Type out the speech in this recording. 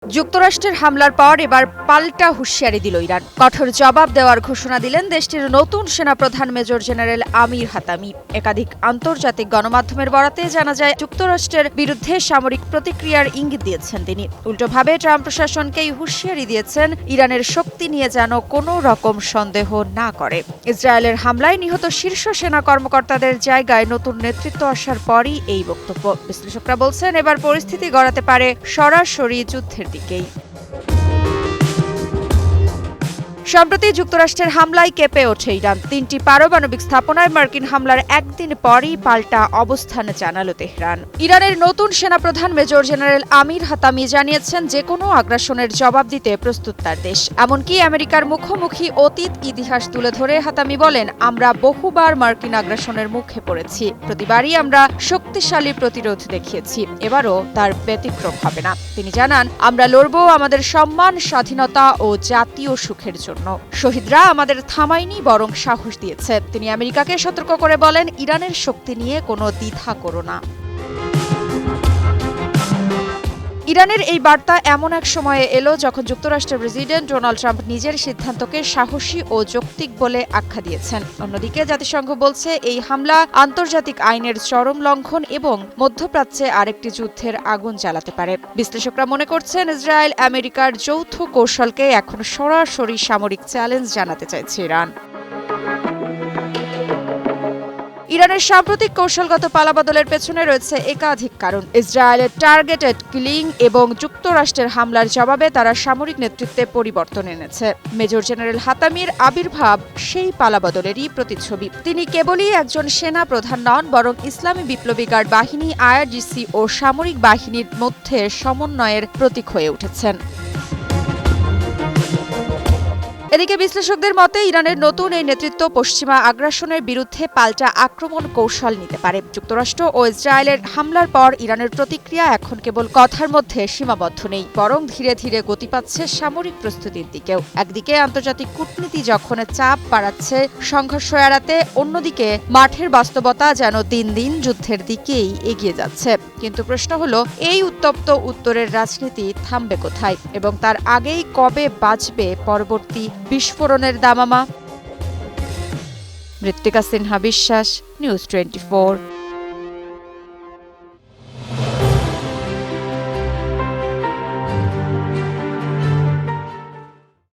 যুক্তরাষ্ট্রের হামলার পর এবার পাল্টা হুঁশিয়ারি দিল ইরান। কঠোর জবাব দেওয়ার ঘোষণা দিলেন দেশটির নতুন সেনাপ্রধান মেজর জেনারেল আমির হাতামি। একাধিক আন্তর্জাতিক গণমাধ্যমের বরাতে জানা যায়, যুক্তরাষ্ট্রের বিরুদ্ধে সামরিক প্রতিক্রিয়ার ইঙ্গিত দিয়েছেন তিনি। উল্টোভাবে ট্রাম্প প্রশাসনকেই হুঁশিয়ারি দিয়েছেন ইরানের শক্তি নিয়ে যেন কোনো রকম সন্দেহ না করে। ইসরায়েলের হামলায় নিহত শীর্ষ সেনা কর্মকর্তাদের জায়গায় নতুন নেতৃত্ব আসার পরই এই বক্তব্য। বিশ্লেষকরা বলছেন, এবার পরিস্থিতি গড়াতে পারে সরাসরি যুদ্ধের দিকেই। সম্প্রতি যুক্তরাষ্ট্রের হামলায় কেঁপে ওঠে ইরান। ৩টি পারমাণবিক স্থাপনায় মার্কিন হামলার একদিন পরই পাল্টা অবস্থান জানালো তেহরান। ইরানের নতুন সেনাপ্রধান মেজর জেনারেল আমির হাতামি জানিয়েছেন, যে কোনো আগ্রাসনের জবাব দিতে প্রস্তুত তার দেশ। এমনকি আমেরিকার মুখোমুখি অতীত ইতিহাস তুলে ধরে হাতামি বলেন, আমরা বহুবার মার্কিন আগ্রাসনের মুখে পড়েছি, প্রতিবারই আমরা শক্তিশালী প্রতিরোধ দেখিয়েছি, এবারও তার ব্যতিক্রম হবে না। তিনি জানান, আমরা লড়ব আমাদের সম্মান, স্বাধীনতা ও জাতীয় সুখের জন্য। শহীদরা আমাদের থামায়নি, বরং সাহস দিয়েছে। তিনি আমেরিকাকে সতর্ক করে বলেন, ইরানের শক্তি নিয়ে কোনো দ্বিধা করো না। ইরানের এই বার্তা এমন এক সময়ে এলো যখন যুক্তরাষ্ট্রের প্রেসিডেন্ট ডোনাল্ড ট্রাম্প নিজের সিদ্ধান্তকে সাহসী ও যৌক্তিক বলে আখ্যা দিয়েছেন। অন্যদিকে জাতিসংঘ বলছে, এই হামলা আন্তর্জাতিক আইনের চরম লঙ্ঘন এবং মধ্যপ্রাচ্যে আরেকটি যুদ্ধের আগুন জ্বালাতে পারে। বিশ্লেষকরা মনে করছেন, ইসরায়েল আমেরিকার যৌথ কৌশলকে এখন সরাসরি সামরিক চ্যালেঞ্জ জানাতে চাইছে ইরান। ইরানের সাম্প্রতিক কৌশলগত পালাবদলের পেছনে রয়েছে একাধিক কারণ। ইসরায়েলের টার্গেটেড কিলিং এবং যুক্তরাষ্ট্রের হামলার জবাবে তারা সামরিক নেতৃত্বে পরিবর্তন এনেছে। মেজর জেনারেল হাতামির আবির্ভাব সেই পালাবদলেরই প্রতিচ্ছবি। তিনি কেবলই একজন সেনা প্রধান নন, বরং ইসলামী বিপ্লবী গার্ড বাহিনী, আইআরজিসি ও সামরিক বাহিনীর মধ্যে সমন্বয়ের প্রতীক হয়ে উঠেছেন। এদিকে বিশ্লেষকদের মতে, ইরানের নতুন এই নেতৃত্ব পশ্চিমা আগ্রাসনের বিরুদ্ধে পাল্টা আক্রমণ কৌশল নিতে পারে। যুক্তরাষ্ট্র ও ইসরায়েলের হামলার পর ইরানের প্রতিক্রিয়া এখন কেবল কথার মধ্যে সীমাবদ্ধ নেই, বরং ধীরে ধীরে গতি পাচ্ছে সামরিক প্রস্তুতির দিকেও। একদিকে আন্তর্জাতিক কূটনীতি যখন চাপ বাড়াচ্ছে সংঘর্ষ এড়াতে, অন্যদিকে মাঠের বাস্তবতা যেন দিন দিন যুদ্ধের দিকেই এগিয়ে যাচ্ছে। কিন্তু প্রশ্ন হলো, এই উত্তপ্ত উত্তরের রাজনীতি থামবে কোথায় এবং তার আগেই কবে বাজবে পরবর্তী বিস্ফোরণের দামামা? মৃত্তিকা সিনহা বিশ্বাস, নিউজ 24।